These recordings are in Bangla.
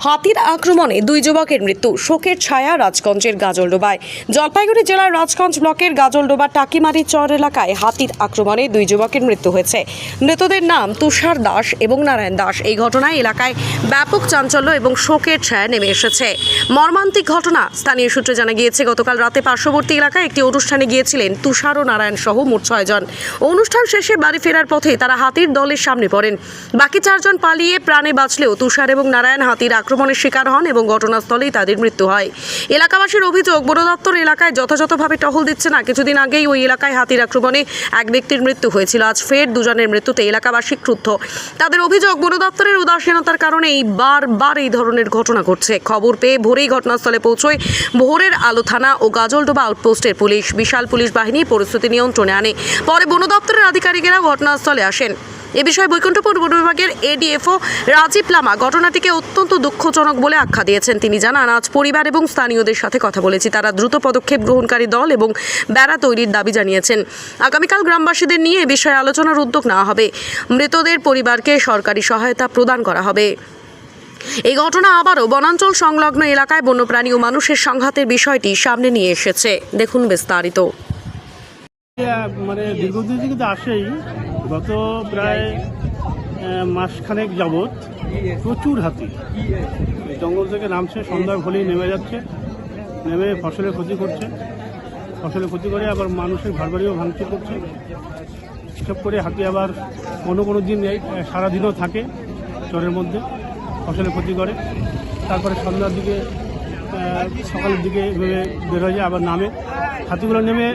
হাতির আক্রমণে দুই যুবকের মৃত্যু, শোকের ছায়া রাজগঞ্জের গাজলডোবায়। জলপাইগুড়ি জেলার রাজগঞ্জ ব্লকের গাজলডোবা টাকিমারি চর এলাকায় হাতির আক্রমণে দুই যুবকের মৃত্যু হয়েছে। মৃতদের নাম তুষার দাস এবং নারায়ণ দাস। এই ঘটনায় এলাকায় ব্যাপক চাঞ্চল্য এবং শোকের ছায়া নেমে এসেছে। মর্মান্তিক ঘটনা। স্থানীয় সূত্রে জানা গিয়েছে, গতকাল রাতে পার্শ্ববর্তী এলাকায় একটি অনুষ্ঠানে গিয়েছিলেন তুষার ও নারায়ণ সহ মোট 6 জন। অনুষ্ঠান শেষে বাড়ি ফেরার পথে তারা হাতির দলের সামনে পড়েন। বাকি 4 জন পালিয়ে প্রাণে বাঁচলেও তুষার এবং নারায়ণ হাতির আক্রমণের শিকার হন এবং ঘটনাস্থলেই তাদের মৃত্যু হয়। এলাকাবাসীর অভিযোগ, বন দপ্তর এলাকায় যথাযথভাবে টহল দিচ্ছে না। কিছুদিন আগেই ওই এলাকায় হাতির আক্রমণে এক ব্যক্তির মৃত্যু হয়েছিল। আজ ফের দুজনের মৃত্যুতে এলাকাবাসী ক্রুদ্ধ। তাদের অভিযোগ, বন দপ্তরের উদাসীনতার কারণেই বারবার এই ধরনের ঘটনা ঘটছে। খবর পেয়ে ভোরেই ঘটনাস্থলে পৌঁছয় ভোরের আলো থানা ও গাজলডোবা আউটপোস্টের পুলিশ। বিশাল পুলিশ বাহিনী পরিস্থিতি নিয়ন্ত্রণে আনে। পরে বন দপ্তরের আধিকারিকেরা ঘটনাস্থলে আসেন। এ বিষয়ে বৈকুণ্ঠপুর বন বিভাগের এডিএফও রাজীব লামা ঘটনাটিকে অত্যন্ত দুঃখজনক বলে আখ্যা দিয়েছেন। তিনি জানান, আজ পরিবার এবং স্থানীয়দের সাথে কথা বলেছি। তারা দ্রুত পদক্ষেপ গ্রহণকারী দল এবং বেড়া তৈরির দাবি জানিয়েছেন। আগামীকাল গ্রামবাসীদের নিয়ে এ বিষয়ে আলোচনার উদ্যোগ নেওয়া হবে। মৃতদের পরিবারকে সরকারি সহায়তা প্রদান করা হবে। এই ঘটনা আবারও বনাঞ্চল সংলগ্ন এলাকায় বন্যপ্রাণী ও মানুষের সংঘাতের বিষয়টি সামনে নিয়ে এসেছে। দেখুন বিস্তারিত। মানে দীর্ঘদিন থেকে তো আসেই, গত প্রায় মাসখানেক যাবৎ প্রচুর হাতি জঙ্গল থেকে নামছে, সন্ধ্যার হলেই নেমে যাচ্ছে, নেমে ফসলের ক্ষতি করছে, ফসলের ক্ষতি করে আবার মানুষের ঘরবাড়িও ভাঙচুর করছে। এসব করে হাতি আবার কোনো দিন সারাদিনও থাকে চরের মধ্যে, ফসলের ক্ষতি করে। তারপরে সন্ধ্যার দিকে সকালের দিকে বের হয়ে যায়, আবার নামে। হাতিগুলো নেমে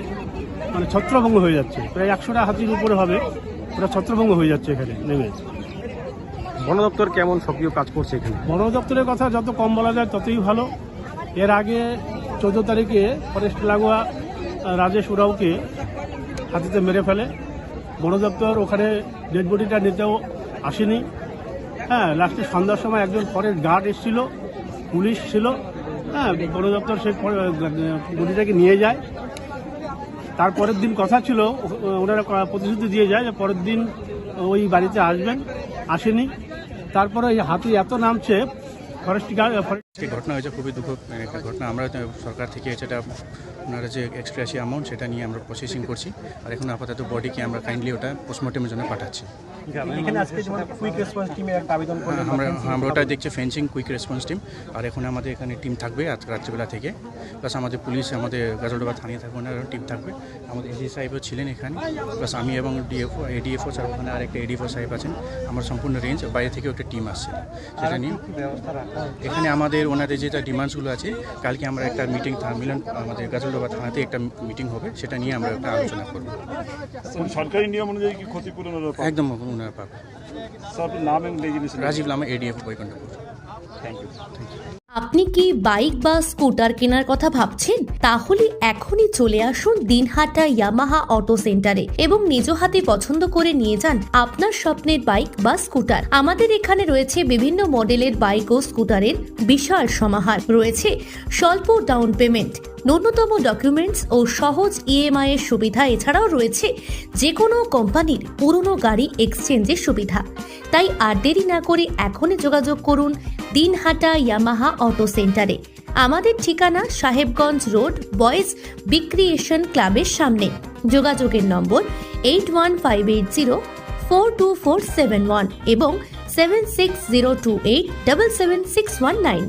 মানে ছত্রভঙ্গ হয়ে যাচ্ছে, প্রায় 100টা হাতির উপরে হবে, ওরা ছত্রভঙ্গ হয়ে যাচ্ছে এখানে নেমে। বন দপ্তর কেমন সক্রিয় কাজ করছে এখানে? বন দপ্তরের কথা যত কম বলা যায় ততই ভালো। এর আগে 14 তারিখে ফরেস্ট লাগোয়া রাজেশ উরাওকে হাতিতে মেরে ফেলে। বন দপ্তর ওখানে ডেড বডিটা নিতেও আসেনি। হ্যাঁ, লাস্টে সন্ধ্যার সময় একজন ফরেস্ট গার্ড এসেছিল, পুলিশ ছিল। হ্যাঁ, বন দপ্তর সেই বডিটাকে নিয়ে যায়। তারপরের দিন কথা ছিল, ওনারা প্রতিশ্রুতি দিয়ে যায় যে পরের দিন ওই বাড়িতে আসবেন, আসেনি। তারপরে এই হাতি এত নামছে, ঘটনা হয়েছে খুবই দুঃখ একটা ঘটনা। আমরা সরকার থেকে সেটা ওনারা যে এক্সট্রা অ্যামাউন্ট সেটা নিয়ে আমরা প্রসেসিং করছি, আর এখন আপাতত বডিকে আমরা কাইন্ডলি ওটা পোস্টমর্টমের জন্য পাঠাচ্ছি। আমরা ওটা দেখছি ফেন্সিং কুইক রেসপন্স টিম, আর এখন আমাদের এখানে টিম থাকবে আজকে রাত্রিবেলা থেকে, প্লাস আমাদের পুলিশ, আমাদের গাজলডোবা থানিয়ে থাকবে, ওনারা টিম থাকবে। আমাদের এসি সাহেবও ছিলেন এখানে, প্লাস আমি এবং এডিএফও স্যার, ওখানে আরেকটা এডিএফও সাহেব আছেন। আমার সম্পূর্ণ রেঞ্জ, বাইরে থেকেও একটা টিম আসছে সেটা নিয়ে। এখানে আমাদের ওনাদের যেটা ডিমান্ডসগুলো আছে, কালকে আমরা একটা মিটিং মিলন আমাদের গাজলডোবা থানাতে একটা মিটিং হবে, সেটা নিয়ে আমরা একটা আলোচনা করব। সরকারি নিয়ম অনুযায়ী কি ক্ষতিপূরণ একদম ওনারা পাবে। নাম এবং Rajib Lama, ADF Baikunthapur. Thank you. আপনি কি বাইক বা স্কুটার কেনার কথা ভাবছেন? তাহলে এখনই চলে আসুন দিনহাটা ইয়ামাহা অটো সেন্টারে এবং নিজ হাতে পছন্দ করে নিয়ে যান আপনার স্বপ্নের বাইক বা স্কুটার। আমাদের এখানে রয়েছে বিভিন্ন মডেলের বাইক ও স্কুটারের বিশাল সমাহার। রয়েছে স্বল্প ডাউন পেমেন্ট, ন্যূনতম ডকুমেন্টস ও সহজ ইএমআই এর সুবিধা। এছাড়াও রয়েছে যে কোনো কোম্পানির পুরনো গাড়ি এক্সচেঞ্জের সুবিধা। তাই আর দেরি না করে এখনই যোগাযোগ করুন দিনহাটা ইয়ামাহা অটো সেন্টারে। আমাদের ঠিকানা সাহেবগঞ্জ রোড, বয়েজ বিক্রিয়েশন ক্লাবের সামনে। যোগাযোগের নম্বর 8158042471 এবং 7602877619।